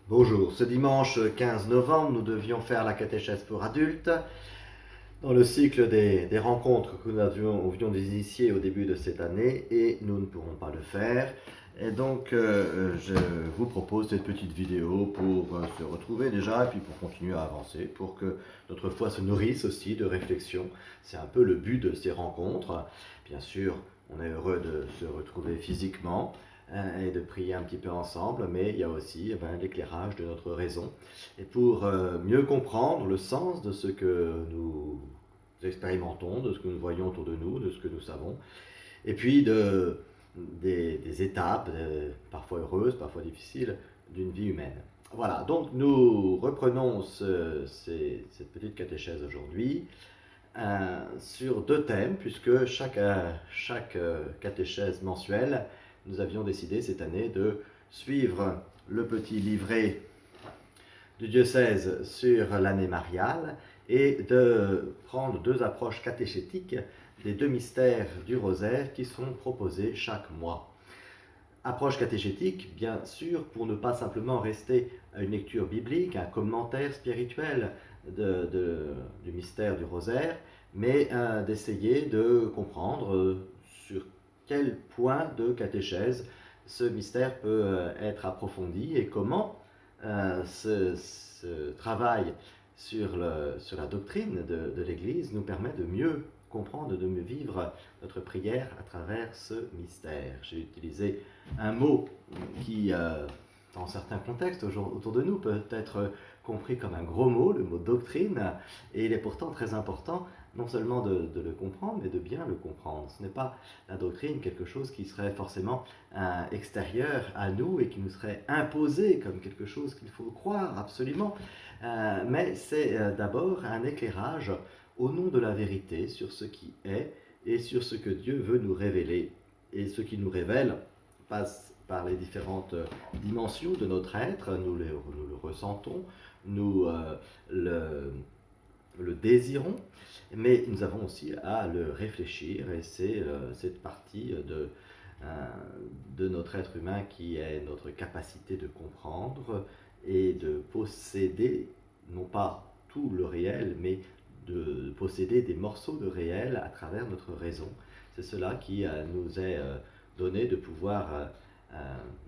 Bonjour, ce dimanche 15 novembre, nous devions faire la catéchèse pour adultes dans le cycle des rencontres que nous avions d'initier au début de cette année et nous ne pourrons pas le faire. Et donc, je vous propose cette petite vidéo pour se retrouver déjà et puis pour continuer à avancer, pour que notre foi se nourrisse aussi de réflexion. C'est un peu le but de ces rencontres. Bien sûr, on est heureux de se retrouver physiquement et de prier un petit peu ensemble, mais il y a aussi l'éclairage de notre raison. Et pour mieux comprendre le sens de ce que nous expérimentons, de ce que nous voyons autour de nous, de ce que nous savons, et puis des étapes, parfois heureuses, parfois difficiles, d'une vie humaine. Voilà, donc nous reprenons cette petite catéchèse aujourd'hui sur deux thèmes, puisque chaque catéchèse mensuelle, nous avions décidé cette année de suivre le petit livret du diocèse sur l'année mariale et de prendre deux approches catéchétiques des deux mystères du rosaire qui sont proposés chaque mois. Approche catéchétique, bien sûr, pour ne pas simplement rester à une lecture biblique, un commentaire spirituel du mystère du rosaire, mais d'essayer de comprendre sur quel point de catéchèse ce mystère peut être approfondi et comment ce travail sur la doctrine de l'Église nous permet de mieux comprendre, de mieux vivre notre prière à travers ce mystère. J'ai utilisé un mot qui, dans certains contextes autour de nous, peut être compris comme un gros mot, le mot doctrine, et il est pourtant très important non seulement de le comprendre, mais de bien le comprendre. Ce n'est pas la doctrine quelque chose qui serait forcément extérieur à nous et qui nous serait imposé comme quelque chose qu'il faut croire absolument, mais c'est d'abord un éclairage au nom de la vérité sur ce qui est et sur ce que Dieu veut nous révéler. Et ce qui nous révèle passe par les différentes dimensions de notre être, nous le ressentons, nous le désirons, mais nous avons aussi à le réfléchir, et c'est cette partie de notre être humain qui est notre capacité de comprendre et de posséder, non pas tout le réel, mais de posséder des morceaux de réel à travers notre raison. C'est cela qui nous est donné de pouvoir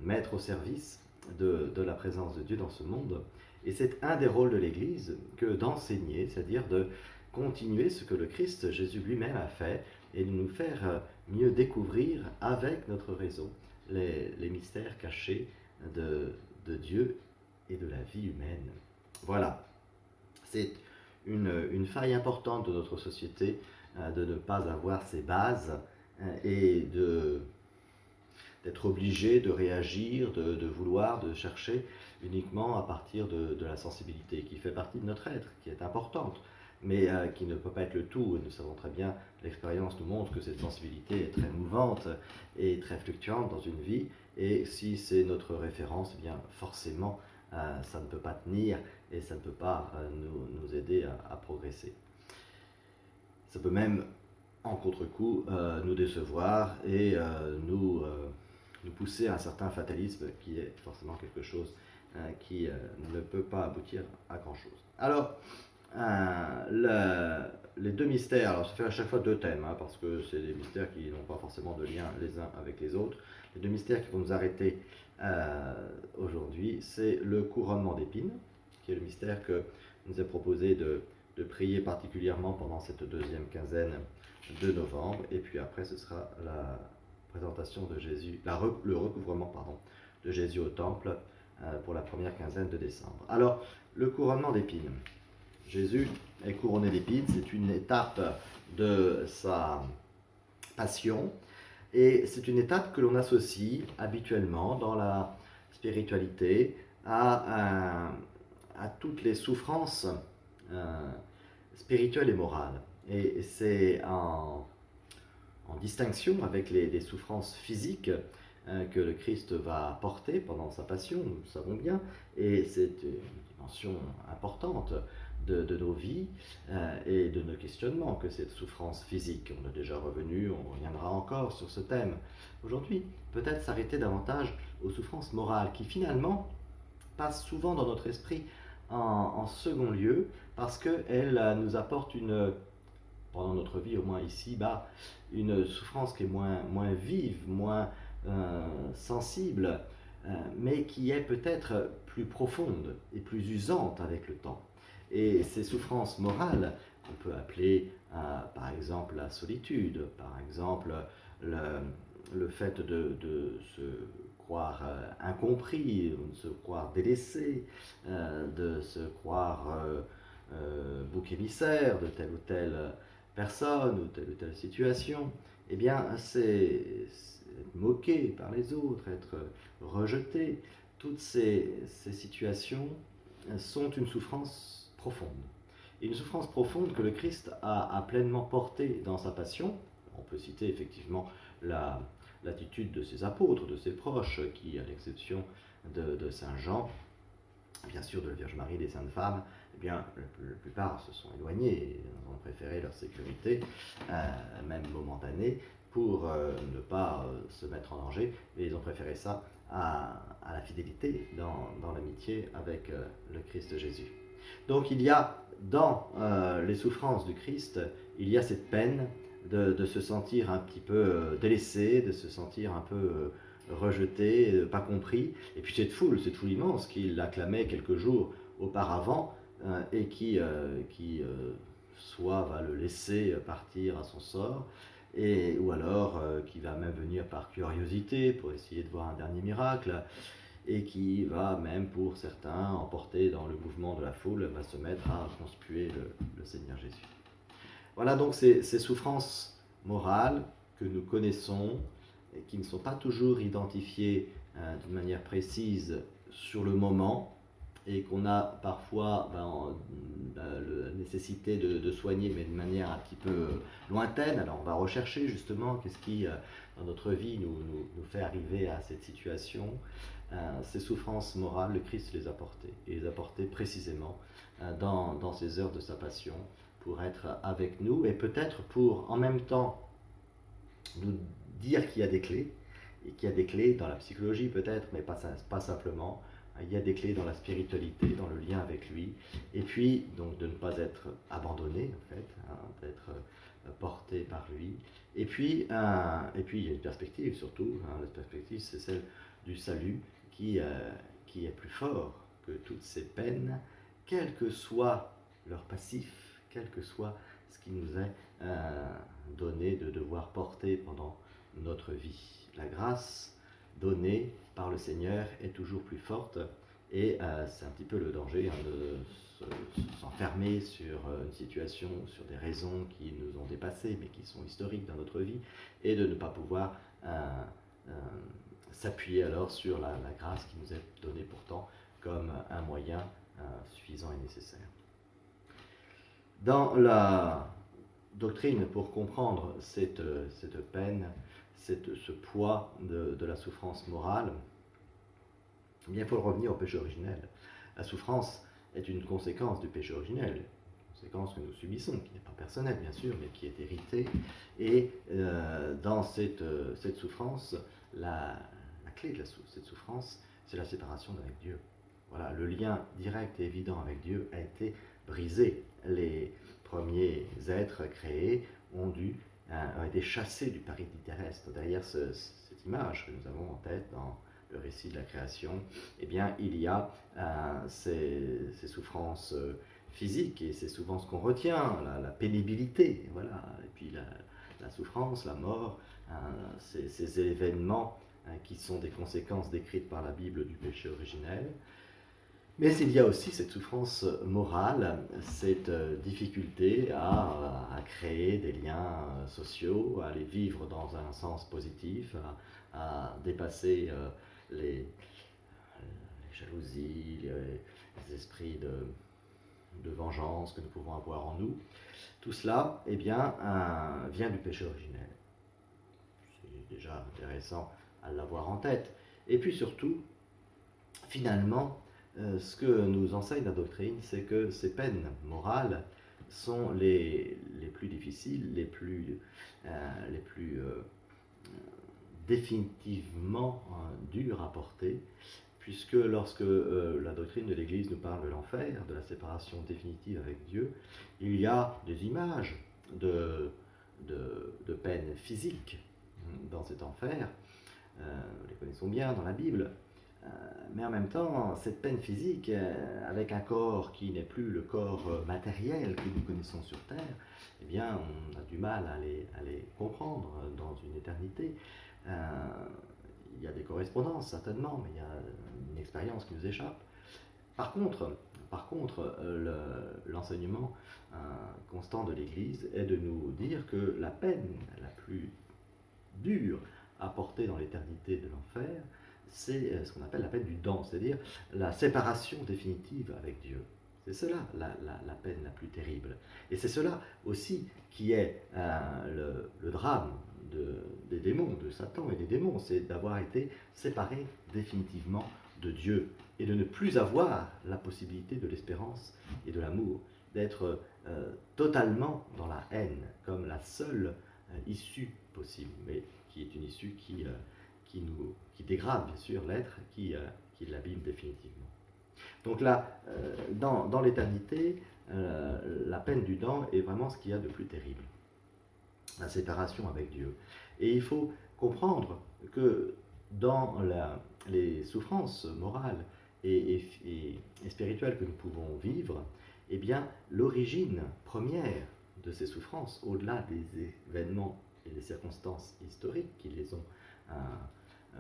mettre au service de la présence de Dieu dans ce monde. Et c'est un des rôles de l'Église que d'enseigner, c'est-à-dire de continuer ce que le Christ Jésus lui-même a fait et de nous faire mieux découvrir avec notre raison les mystères cachés de Dieu et de la vie humaine. Voilà, c'est une faille importante de notre société de ne pas avoir ces bases et d'être obligé de réagir, de vouloir, de chercher uniquement à partir de la sensibilité qui fait partie de notre être, qui est importante, mais qui ne peut pas être le tout. Et nous savons très bien, l'expérience nous montre que cette sensibilité est très mouvante et très fluctuante dans une vie, et si c'est notre référence, eh bien forcément, ça ne peut pas tenir et ça ne peut pas nous aider à progresser. Ça peut même, en contre-coup, nous décevoir et nous pousser à un certain fatalisme qui est forcément quelque chose qui ne peut pas aboutir à grand-chose. Alors, les deux mystères, alors ça fait à chaque fois deux thèmes, parce que c'est des mystères qui n'ont pas forcément de lien les uns avec les autres. Les deux mystères qui vont nous arrêter aujourd'hui, c'est le couronnement d'épines, qui est le mystère que nous est proposé de prier particulièrement pendant cette deuxième quinzaine de novembre, et puis après ce sera la présentation de Jésus, le recouvrement de Jésus au temple pour la première quinzaine de décembre. Alors, le couronnement d'épines. Jésus est couronné d'épines, c'est une étape de sa passion, et c'est une étape que l'on associe habituellement dans la spiritualité à toutes les souffrances spirituelles et morales. Et c'est en distinction avec les souffrances physiques que le Christ va porter pendant sa passion, nous le savons bien, et c'est une dimension importante de nos vies et de nos questionnements que cette souffrance physique. On est déjà revenu, on reviendra encore sur ce thème. Aujourd'hui, peut-être s'arrêter davantage aux souffrances morales qui finalement passe souvent dans notre esprit en second lieu, parce qu'elle nous apporte pendant notre vie, au moins ici-bas, une souffrance qui est moins vive, moins sensible, mais qui est peut-être plus profonde et plus usante avec le temps. Et ces souffrances morales, qu'on peut appeler par exemple la solitude, par exemple le fait de se croire incompris, de se croire délaissé, de se croire bouc émissaire de telle ou telle personne ou telle situation, eh bien, c'est être moqué par les autres, être rejeté. Toutes ces situations sont une souffrance profonde. Et une souffrance profonde que le Christ a pleinement portée dans sa passion. On peut citer effectivement l'attitude de ses apôtres, de ses proches, qui, à l'exception de Saint Jean, bien sûr de la Vierge Marie, des saintes femmes, eh bien, la plupart se sont éloignés et ont préféré leur sécurité, même momentanée, pour ne pas se mettre en danger, mais ils ont préféré ça à la fidélité dans l'amitié avec le Christ Jésus. Donc il y a dans les souffrances du Christ, il y a cette peine de se sentir un petit peu délaissé, de se sentir un peu rejeté, pas compris, et puis cette foule immense qui l'acclamait quelques jours auparavant et qui soit va le laisser partir à son sort, ou alors qui va même venir par curiosité pour essayer de voir un dernier miracle, et qui va même pour certains, emporté dans le mouvement de la foule, va se mettre à conspuer le Seigneur Jésus. Voilà donc ces souffrances morales que nous connaissons et qui ne sont pas toujours identifiées d'une manière précise sur le moment et qu'on a parfois la nécessité de soigner, mais de manière un petit peu lointaine. Alors on va rechercher justement qu'est-ce qui, dans notre vie, nous fait arriver à cette situation. Ces souffrances morales, le Christ les a portées, et les a portées précisément dans ces heures de sa passion, pour être avec nous, et peut-être pour, en même temps, nous dire qu'il y a des clés, et qu'il y a des clés dans la psychologie peut-être, mais pas simplement. Il y a des clés dans la spiritualité, dans le lien avec lui, et puis donc de ne pas être abandonné, en fait, d'être porté par lui. Et puis il y a une perspective surtout, la perspective c'est celle du salut qui est plus fort que toutes ces peines, quel que soit leur passif, quel que soit ce qui nous est donné de devoir porter pendant notre vie. La grâce donnée par le Seigneur est toujours plus forte, et c'est un petit peu le danger de s'enfermer sur une situation, sur des raisons qui nous ont dépassés mais qui sont historiques dans notre vie, et de ne pas pouvoir s'appuyer alors sur la grâce qui nous est donnée pourtant comme un moyen suffisant et nécessaire. Dans la doctrine, pour comprendre cette peine, ce poids de la souffrance morale, eh bien, il faut revenir au péché originel. La souffrance est une conséquence du péché originel, une conséquence que nous subissons, qui n'est pas personnelle bien sûr, mais qui est héritée. Et dans cette souffrance, la clé de cette souffrance, c'est la séparation avec Dieu. Voilà, le lien direct et évident avec Dieu a été brisé. Les premiers êtres créés ont été chassés du paradis terrestre. Derrière cette image que nous avons en tête dans le récit de la création, eh bien, il y a ces souffrances physiques, et c'est souvent ce qu'on retient, la pénibilité, voilà, et puis la souffrance, la mort, ces événements qui sont des conséquences décrites par la Bible du péché originel. Mais il y a aussi cette souffrance morale, cette difficulté à créer des liens sociaux, à les vivre dans un sens positif, à dépasser les jalousies, les esprits de vengeance que nous pouvons avoir en nous. Tout cela, eh bien, vient du péché originel. C'est déjà intéressant à l'avoir en tête. Et puis surtout, finalement, ce que nous enseigne la doctrine, c'est que ces peines morales sont les plus difficiles, les plus définitivement dures à porter, puisque lorsque la doctrine de l'Église nous parle de l'enfer, de la séparation définitive avec Dieu, il y a des images de peine physique dans cet enfer. Nous les connaissons bien dans la Bible. Mais en même temps, cette peine physique, avec un corps qui n'est plus le corps matériel que nous connaissons sur Terre, eh bien, on a du mal à les comprendre dans une éternité. Il y a des correspondances, certainement, mais il y a une expérience qui nous échappe. Par contre, l'enseignement constant de l'Église est de nous dire que la peine la plus dure à porter dans l'éternité de l'enfer, c'est ce qu'on appelle la peine du dent, c'est-à-dire la séparation définitive avec Dieu. C'est cela la peine la plus terrible. Et c'est cela aussi qui est le drame des démons, de Satan et des démons, c'est d'avoir été séparés définitivement de Dieu et de ne plus avoir la possibilité de l'espérance et de l'amour, d'être totalement dans la haine comme la seule issue possible, mais qui est une issue qui dégrade bien sûr l'être, qui l'abîme définitivement. Donc là, dans l'éternité, la peine du dent est vraiment ce qu'il y a de plus terrible, la séparation avec Dieu. Et il faut comprendre que dans les souffrances morales et spirituelles que nous pouvons vivre, eh bien, l'origine première de ces souffrances, au-delà des événements et des circonstances historiques qui les ont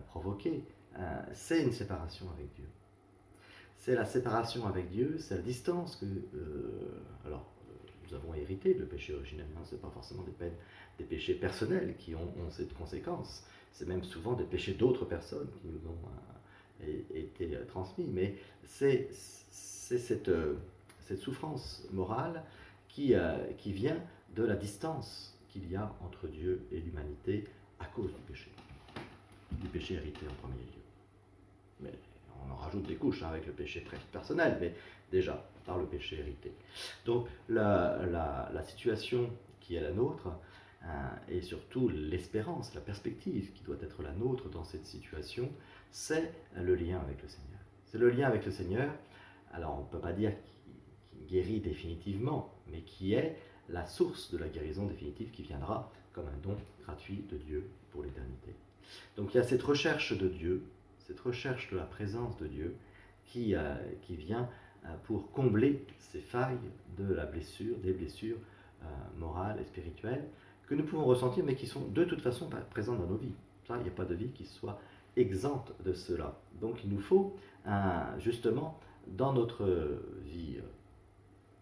provoquées, c'est une séparation avec Dieu. C'est la séparation avec Dieu, c'est la distance que nous avons hérité de péché originel. Ce n'est pas forcément des péchés personnels qui ont cette conséquence. C'est même souvent des péchés d'autres personnes qui nous ont été transmis. Mais c'est cette souffrance morale qui vient de la distance qu'il y a entre Dieu et l'humanité à cause du péché hérité en premier lieu. Mais on en rajoute des couches avec le péché personnel, mais déjà par le péché hérité. Donc la situation qui est la nôtre, et surtout l'espérance, la perspective qui doit être la nôtre dans cette situation, c'est le lien avec le Seigneur. C'est le lien avec le Seigneur, alors on ne peut pas dire qu'il guérit définitivement, mais qui est la source de la guérison définitive qui viendra comme un don gratuit de Dieu pour l'éternité. Donc il y a cette recherche de Dieu, cette recherche de la présence de Dieu qui vient pour combler ces failles des blessures morales et spirituelles que nous pouvons ressentir, mais qui sont de toute façon pas présentes dans nos vies. Ça, il n'y a pas de vie qui soit exempte de cela. Donc il nous faut justement, dans notre vie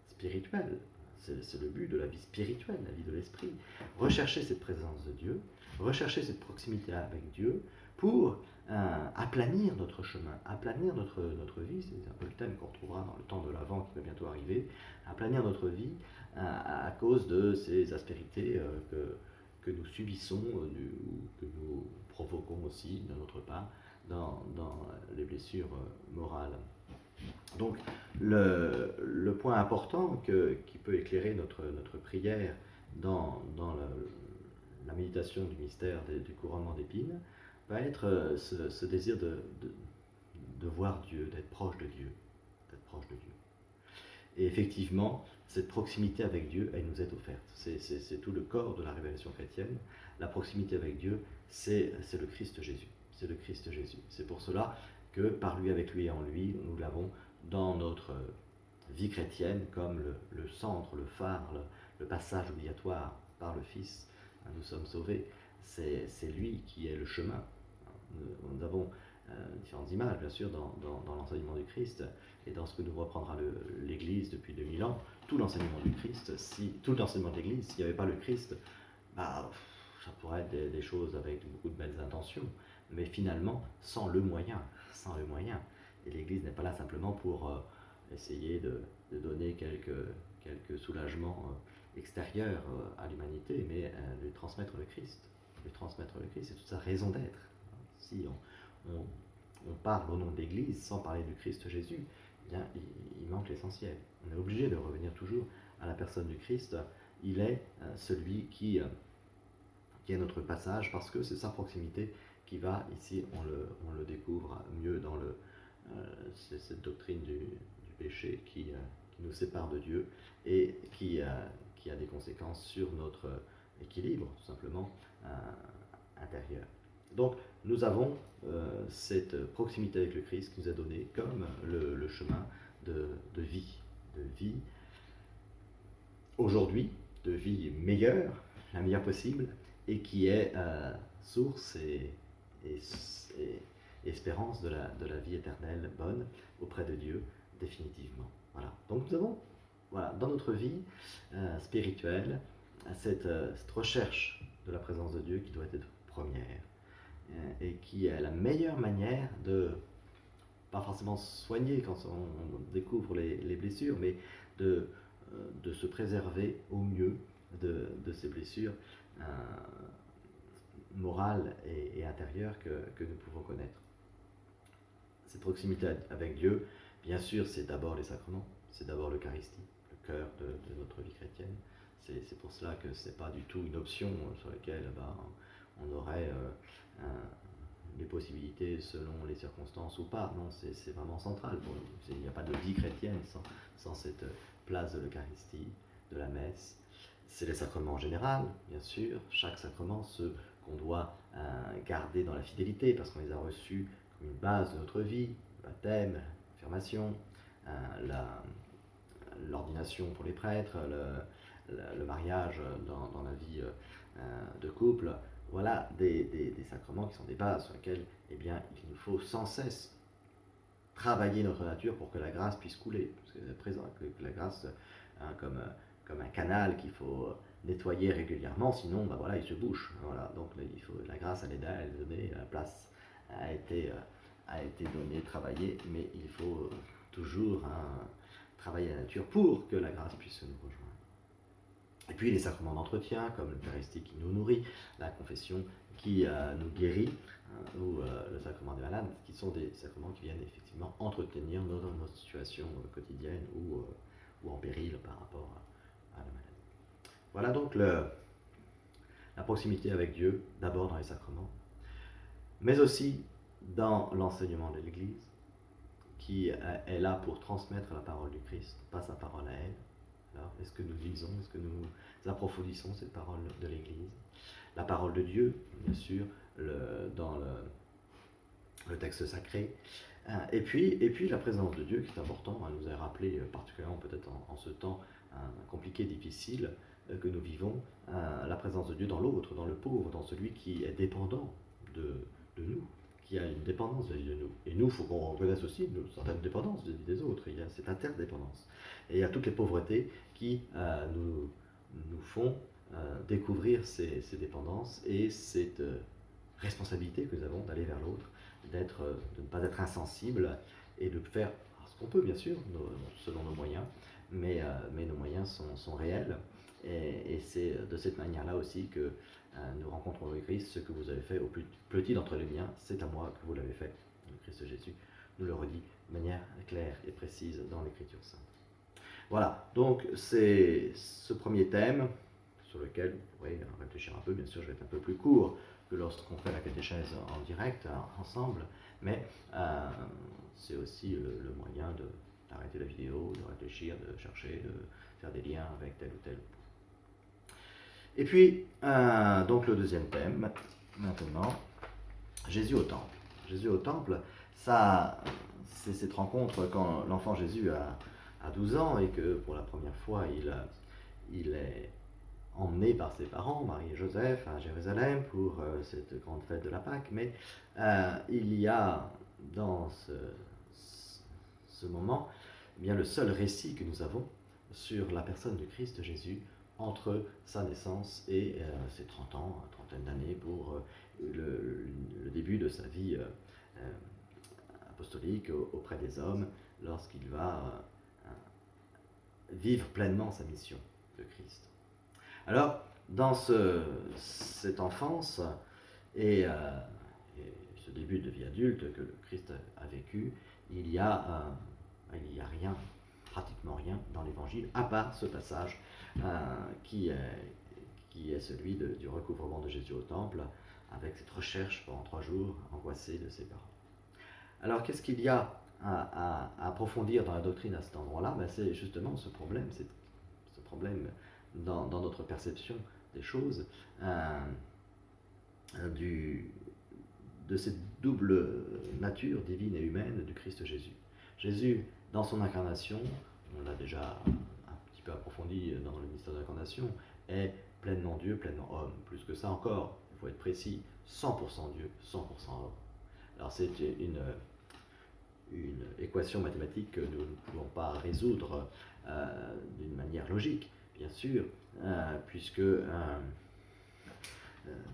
spirituelle, c'est le but de la vie spirituelle, la vie de l'esprit, rechercher cette présence de Dieu, rechercher cette proximité avec Dieu pour aplanir notre chemin, aplanir notre vie, c'est un peu le thème qu'on retrouvera dans le temps de l'Avent qui va bientôt arriver, aplanir notre vie à cause de ces aspérités que nous subissons, que nous provoquons aussi de notre part dans les blessures morales. Donc le point important qui peut éclairer notre prière dans la méditation du mystère du couronnement d'épines va être ce désir de voir Dieu, d'être proche de Dieu, Et effectivement, cette proximité avec Dieu, elle nous est offerte. C'est tout le corps de la révélation chrétienne. La proximité avec Dieu, c'est le Christ Jésus. C'est le Christ Jésus. C'est pour cela que par lui, avec lui et en lui, nous l'avons dans notre vie chrétienne comme le centre, le phare, le passage obligatoire par le Fils. Nous sommes sauvés. C'est lui qui est le chemin. Nous avons différentes images, bien sûr, dans l'enseignement du Christ et dans ce que nous reprendra l'Église depuis 2000 ans. Tout l'enseignement du Christ, tout l'enseignement de l'Église, s'il n'y avait pas le Christ, ça pourrait être des choses avec beaucoup de belles intentions, mais finalement, sans le moyen. Et l'Église n'est pas là simplement pour essayer de donner quelques soulagements extérieurs à l'humanité, mais lui transmettre le Christ. C'est toute sa raison d'être. Si on parle au nom de l'Église sans parler du Christ Jésus, eh bien, il manque l'essentiel. On est obligé de revenir toujours à la personne du Christ. Il est celui qui est notre passage, parce que c'est sa proximité qui va, ici on le découvre mieux dans c'est cette doctrine du péché qui nous sépare de Dieu et qui a des conséquences sur notre équilibre, tout simplement, intérieur. Donc, nous avons cette proximité avec le Christ qui nous a donné comme le chemin de vie aujourd'hui, de vie meilleure, la meilleure possible, et qui est source et espérance de la vie éternelle bonne auprès de Dieu, définitivement. Voilà. Donc nous avons, voilà, dans notre vie spirituelle, cette recherche de la présence de Dieu qui doit être première, et qui est la meilleure manière de, pas forcément soigner quand on découvre les blessures, mais de se préserver au mieux de ces blessures morales et intérieures que nous pouvons connaître. Cette proximité avec Dieu, bien sûr, c'est d'abord les sacrements, c'est d'abord l'Eucharistie, le cœur de notre vie chrétienne. C'est pour cela que ce n'est pas du tout une option sur laquelle on aurait les possibilités selon les circonstances ou pas. Non, c'est vraiment central pour nous. Il n'y a pas de vie chrétienne sans cette place de l'Eucharistie, de la messe. C'est les sacrements en général, bien sûr. Chaque sacrement, ceux qu'on doit garder dans la fidélité, parce qu'on les a reçus comme une base de notre vie, le baptême, la confirmation, l'ordination pour les prêtres, le mariage dans la vie de couple. Voilà des sacrements qui sont des bases sur lesquelles eh bien, il nous faut sans cesse travailler notre nature pour que la grâce puisse couler. Parce que c'est présent, que la grâce, comme un canal qu'il faut nettoyer régulièrement, sinon bah voilà, il se bouche. Voilà. Donc la grâce, elle est donnée, la place a été donnée, travaillée, mais il faut toujours travailler la nature pour que la grâce puisse nous rejoindre. Et puis les sacrements d'entretien, comme l'Eucharistie qui nous nourrit, la confession qui nous guérit, ou le sacrement des malades, qui sont des sacrements qui viennent effectivement entretenir notre situation quotidienne ou en péril par rapport à la maladie. Voilà donc la proximité avec Dieu, d'abord dans les sacrements, mais aussi dans l'enseignement de l'Église, qui est là pour transmettre la parole du Christ, pas sa parole à elle. Alors, est-ce que nous lisons, est-ce que nous approfondissons cette parole de l'Église? La parole de Dieu, bien sûr, dans le texte sacré. Et puis la présence de Dieu qui est important, nous a rappelé particulièrement peut-être en ce temps compliqué, difficile que nous vivons, la présence de Dieu dans l'autre, dans le pauvre, dans celui qui est dépendant de nous, qui a une dépendance vis-à-vis de nous. Et nous, il faut qu'on reconnaisse aussi une certaine dépendance vis-à-vis des autres. Il y a cette interdépendance. Et il y a toutes les pauvretés qui nous font découvrir ces dépendances et cette responsabilité que nous avons d'aller vers l'autre, de ne pas être insensible et de faire ce qu'on peut, bien sûr, selon nos moyens, mais nos moyens sont réels. Et c'est de cette manière-là aussi que nous rencontrons le Christ. Ce que vous avez fait au plus petit d'entre les miens, c'est à moi que vous l'avez fait. Le Christ Jésus nous le redit de manière claire et précise dans l'Écriture sainte. Voilà, donc c'est ce premier thème sur lequel vous pourrez réfléchir un peu. Bien sûr, je vais être un peu plus court que lorsqu'on fait la catéchèse en direct, ensemble, mais c'est aussi le moyen d'arrêter la vidéo, de réfléchir, de chercher, de faire des liens avec tel ou tel. Et puis, donc le deuxième thème, maintenant, Jésus au temple. Jésus au temple, ça, c'est cette rencontre quand l'enfant Jésus a 12 ans et que pour la première fois, il est emmené par ses parents, Marie et Joseph, à Jérusalem pour cette grande fête de la Pâque. Mais il y a dans ce moment eh bien, le seul récit que nous avons sur la personne du Christ Jésus entre sa naissance et ses 30 ans, trentaine d'années pour le début de sa vie apostolique auprès des hommes, lorsqu'il va vivre pleinement sa mission de Christ. Alors, dans cette enfance et ce début de vie adulte que le Christ a vécu, il y a rien, pratiquement rien dans l'Évangile, à part ce passage qui est celui du recouvrement de Jésus au temple, avec cette recherche pendant 3 jours angoissée de ses parents. Alors, qu'est-ce qu'il y a à approfondir dans la doctrine à cet endroit-là, ben c'est justement ce problème, dans notre perception des choses, de cette double nature divine et humaine du Christ Jésus. Jésus, dans son incarnation, on l'a déjà un petit peu approfondi dans le mystère de l'incarnation, est pleinement Dieu, pleinement homme. Plus que ça encore, il faut être précis, 100% Dieu, 100% homme. Alors c'est une équation mathématique que nous ne pouvons pas résoudre d'une manière logique, bien sûr, puisque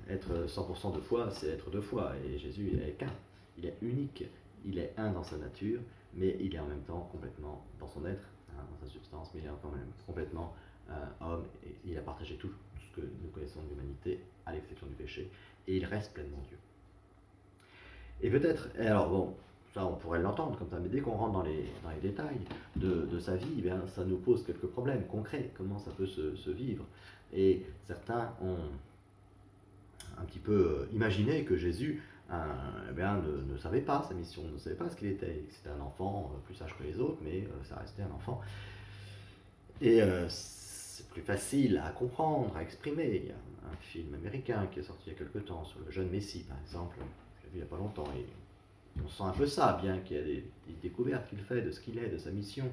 être 100% de foi, c'est être deux fois, et Jésus est qu'un. Il est unique, il est un dans sa nature, mais il est en même temps complètement dans son être, dans sa substance, mais il est quand même complètement homme, et il a partagé tout ce que nous connaissons de l'humanité, à l'exception du péché, et il reste pleinement Dieu. Et peut-être, alors bon, ça on pourrait l'entendre comme ça, mais dès qu'on rentre dans les détails de sa vie, bien, ça nous pose quelques problèmes concrets, comment ça peut se vivre. Et certains ont un petit peu imaginé que Jésus ne savait pas sa mission, ne savait pas ce qu'il était. C'était un enfant plus sage que les autres, mais ça restait un enfant. Et c'est plus facile à comprendre, à exprimer. Il y a un film américain qui est sorti il y a quelque temps sur le jeune Messie, par exemple. Je l'ai vu il n'y a pas longtemps. Et on sent un peu ça, bien qu'il y a des découvertes qu'il fait de ce qu'il est, de sa mission,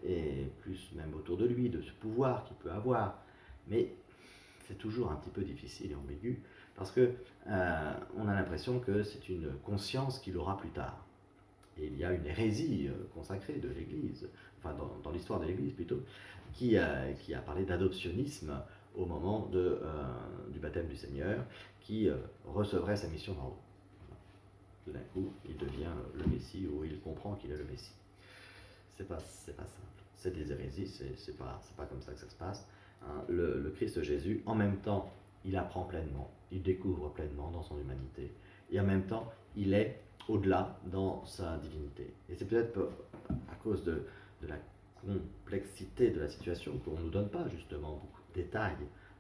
et plus même autour de lui, de ce pouvoir qu'il peut avoir. Mais c'est toujours un petit peu difficile et ambigu, parce que on a l'impression que c'est une conscience qu'il aura plus tard. Et il y a une hérésie consacrée de l'Église, enfin dans l'histoire de l'Église plutôt, qui a parlé d'adoptionnisme au moment du baptême du Seigneur, qui recevrait sa mission d'en haut. Tout d'un coup, il devient le Messie, ou il comprend qu'il est le Messie. C'est pas simple. C'est des hérésies, c'est pas comme ça que ça se passe. Hein. Le Christ Jésus, en même temps, il apprend pleinement, il découvre pleinement dans son humanité, et en même temps, il est au-delà dans sa divinité. Et c'est peut-être à cause de la complexité de la situation qu'on ne nous donne pas justement beaucoup de détails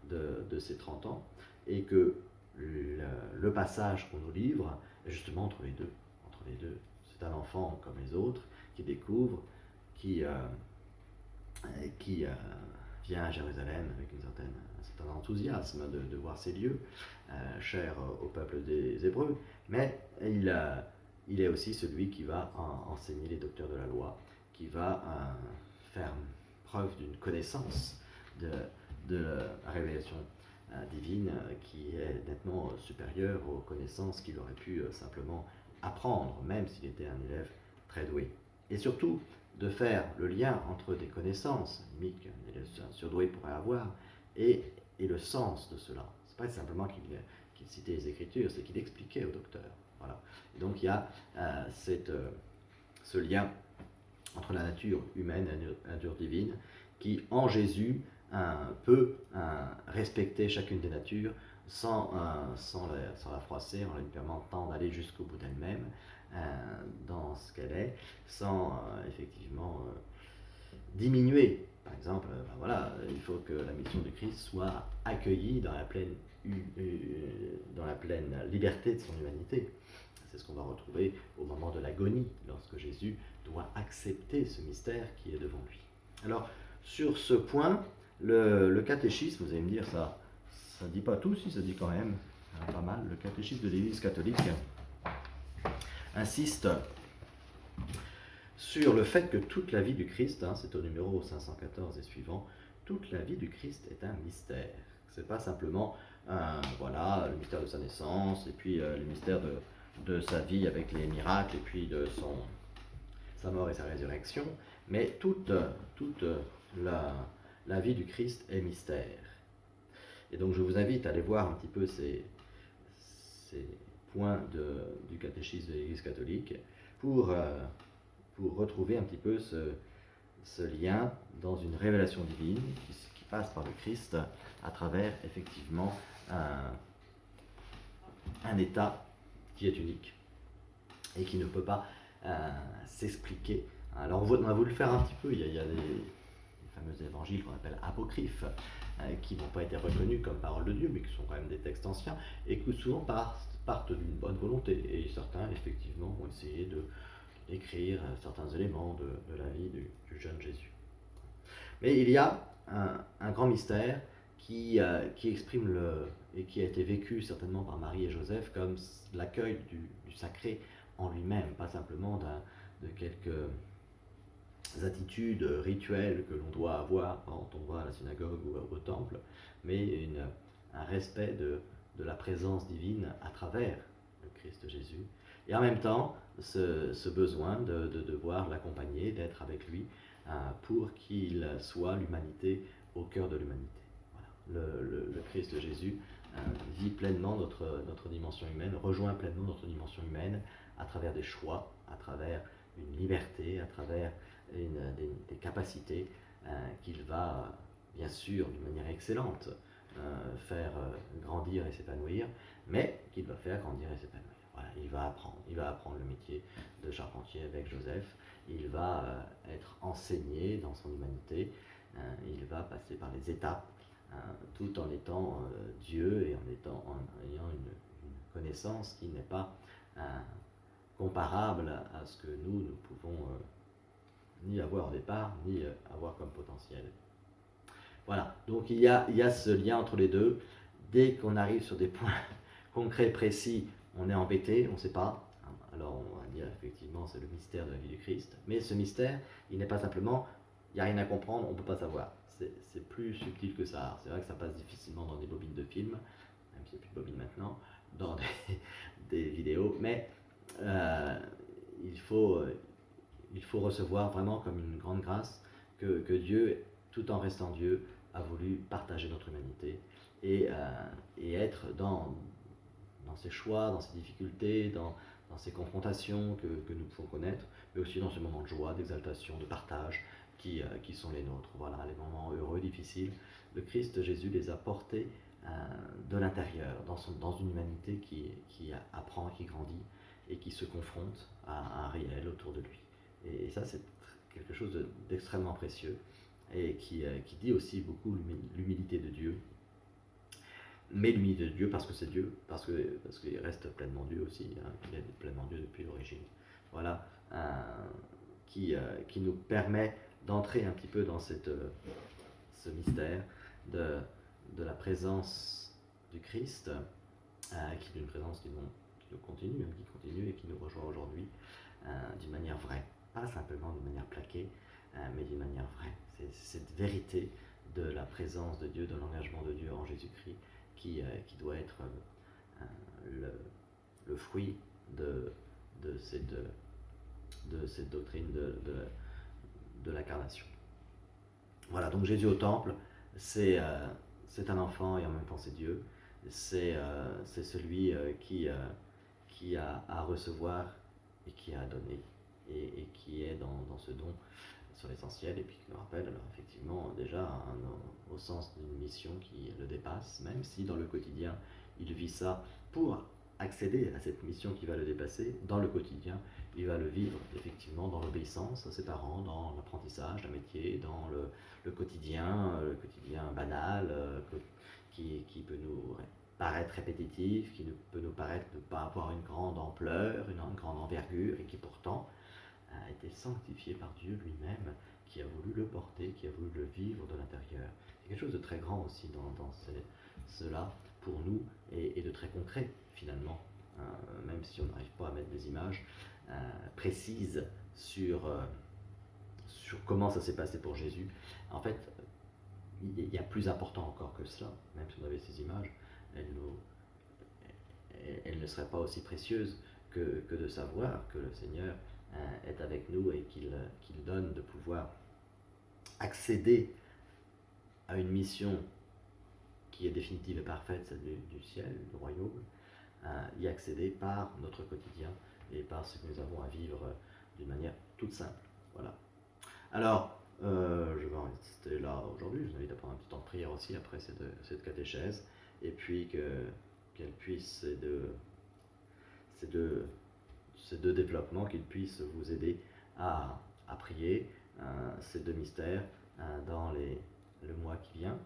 de ces 30 ans, et que le passage qu'on nous livre est justement entre les deux. C'est un enfant comme les autres qui découvre, qui vient à Jérusalem avec un certain enthousiasme de voir ces lieux, chers au peuple des Hébreux, mais il est aussi celui qui va enseigner les docteurs de la loi, qui va faire preuve d'une connaissance de la révélation divine qui est nettement supérieure aux connaissances qu'il aurait pu simplement apprendre, même s'il était un élève très doué. Et surtout, de faire le lien entre des connaissances, limite qu'un élève surdoué pourrait avoir, et le sens de cela. Ce n'est pas simplement qu'il citait les Écritures, c'est qu'il expliquait au docteur. Voilà. Et donc il y a ce lien entre la nature humaine et la nature divine, qui en Jésus peut respecter chacune des natures sans la froisser, en lui permettant d'aller jusqu'au bout d'elle-même, dans ce qu'elle est, sans effectivement diminuer. Par exemple, voilà, il faut que la mission du Christ soit accueillie dans la pleine liberté de son humanité. C'est ce qu'on va retrouver au moment de l'agonie, lorsque Jésus doit accepter ce mystère qui est devant lui. Alors, sur ce point, le catéchisme, vous allez me dire, ça ne dit pas tout, si ça dit quand même pas mal. Le catéchisme de l'Église catholique insiste sur le fait que toute la vie du Christ, c'est au numéro 514 et suivant, toute la vie du Christ est un mystère. C'est pas simplement le mystère de sa naissance, et puis le mystère de sa vie avec les miracles, et puis de sa mort et sa résurrection, mais toute la vie du Christ est mystère. Et donc je vous invite à aller voir un petit peu ces points du catéchisme de l'Église catholique pour retrouver un petit peu ce lien dans une révélation divine qui passe par le Christ à travers effectivement un état qui est unique et qui ne peut pas s'expliquer. Alors on a voulu le faire un petit peu, il y a des fameux évangiles qu'on appelle apocryphes, qui n'ont pas été reconnus comme parole de Dieu, mais qui sont quand même des textes anciens, et qui souvent partent d'une bonne volonté. Et certains, effectivement, vont essayer de écrire certains éléments de la vie du jeune Jésus. Mais il y a un grand mystère qui exprime et qui a été vécu certainement par Marie et Joseph comme l'accueil du sacré en lui-même, pas simplement de quelques attitudes rituelles que l'on doit avoir quand on va à la synagogue ou au temple, mais un respect de la présence divine à travers le Christ Jésus. Et en même temps, ce besoin de devoir l'accompagner, d'être avec lui, pour qu'il soit l'humanité au cœur de l'humanité. Voilà. Le Christ Jésus vit pleinement notre dimension humaine, rejoint pleinement notre dimension humaine à travers des choix, à travers une liberté, à travers des capacités qu'il va, bien sûr, d'une manière excellente, faire grandir et s'épanouir, mais qu'il va faire grandir et s'épanouir. Voilà, il va apprendre le métier de charpentier avec Joseph, il va être enseigné dans son humanité, il va passer par les étapes, tout en étant Dieu et en ayant une connaissance qui n'est pas comparable à ce que nous pouvons ni avoir au départ, ni avoir comme potentiel. Voilà, donc il y a ce lien entre les deux. Dès qu'on arrive sur des points concrets, précis, on est embêté, on ne sait pas. Alors on va dire effectivement c'est le mystère de la vie du Christ. Mais ce mystère, il n'est pas simplement, il n'y a rien à comprendre, on ne peut pas savoir. C'est plus subtil que ça. C'est vrai que ça passe difficilement dans des bobines de films, même s'il n'y a plus de bobines maintenant, dans des vidéos, mais il faut recevoir vraiment comme une grande grâce que Dieu, tout en restant Dieu, a voulu partager notre humanité et être dans ses choix, dans ses difficultés, dans ces confrontations que nous pouvons connaître, mais aussi dans ces moments de joie, d'exaltation, de partage qui sont les nôtres. Voilà, les moments heureux, difficiles. Le Christ Jésus les a portés de l'intérieur, dans une humanité qui apprend, qui grandit et qui se confronte à un réel autour de lui. Et ça, c'est quelque chose d'extrêmement précieux et qui dit aussi beaucoup l'humilité de Dieu. Mais l'humilité de Dieu parce que c'est Dieu, parce qu'il reste pleinement Dieu aussi, hein, il est pleinement Dieu depuis l'origine. Voilà, qui nous permet d'entrer un petit peu dans ce mystère de la présence du Christ, qui est une présence qui continue et qui nous rejoint aujourd'hui d'une manière vraie. Pas simplement d'une manière plaquée, mais d'une manière vraie. C'est cette vérité de la présence de Dieu, de l'engagement de Dieu en Jésus-Christ qui doit être le fruit de cette doctrine de l'incarnation. Voilà, donc Jésus au temple, c'est un enfant et en même temps c'est Dieu. C'est celui qui a à recevoir et qui a à donner. Et qui est dans ce don sur l'essentiel, et puis qui nous rappelle alors effectivement déjà au sens d'une mission qui le dépasse, même si dans le quotidien il vit ça pour accéder à cette mission qui va le dépasser. Dans le quotidien, il va le vivre effectivement dans l'obéissance à ses parents, dans l'apprentissage d'un métier, dans le quotidien banal qui peut nous paraître répétitif, qui peut nous paraître ne pas avoir une grande ampleur, une grande envergure, et qui pourtant a été sanctifié par Dieu lui-même, qui a voulu le porter, qui a voulu le vivre de l'intérieur. C'est quelque chose de très grand aussi dans cela pour nous, et de très concret finalement, même si on n'arrive pas à mettre des images précises sur comment ça s'est passé pour Jésus. En fait, il y a plus important encore que cela, même si on avait ces images, elles ne seraient pas aussi précieuses que de savoir que le Seigneur est avec nous et qu'il donne de pouvoir accéder à une mission qui est définitive et parfaite, celle du ciel, du royaume, y accéder par notre quotidien et par ce que nous avons à vivre d'une manière toute simple. Voilà. Alors, je vais en rester là aujourd'hui. Je vous invite à prendre un petit temps de prière aussi après cette catéchèse, et puis qu'elle puisse, ces deux développements, qu'ils puissent vous aider à prier ces deux mystères dans le mois qui vient,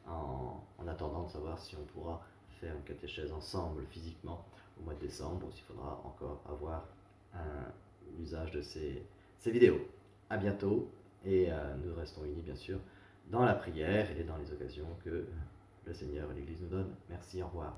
en attendant de savoir si on pourra faire une catéchèse ensemble physiquement au mois de décembre, ou s'il faudra encore avoir l'usage de ces vidéos. À bientôt et nous restons unis bien sûr dans la prière et dans les occasions que le Seigneur et l'Église nous donnent. Merci, au revoir.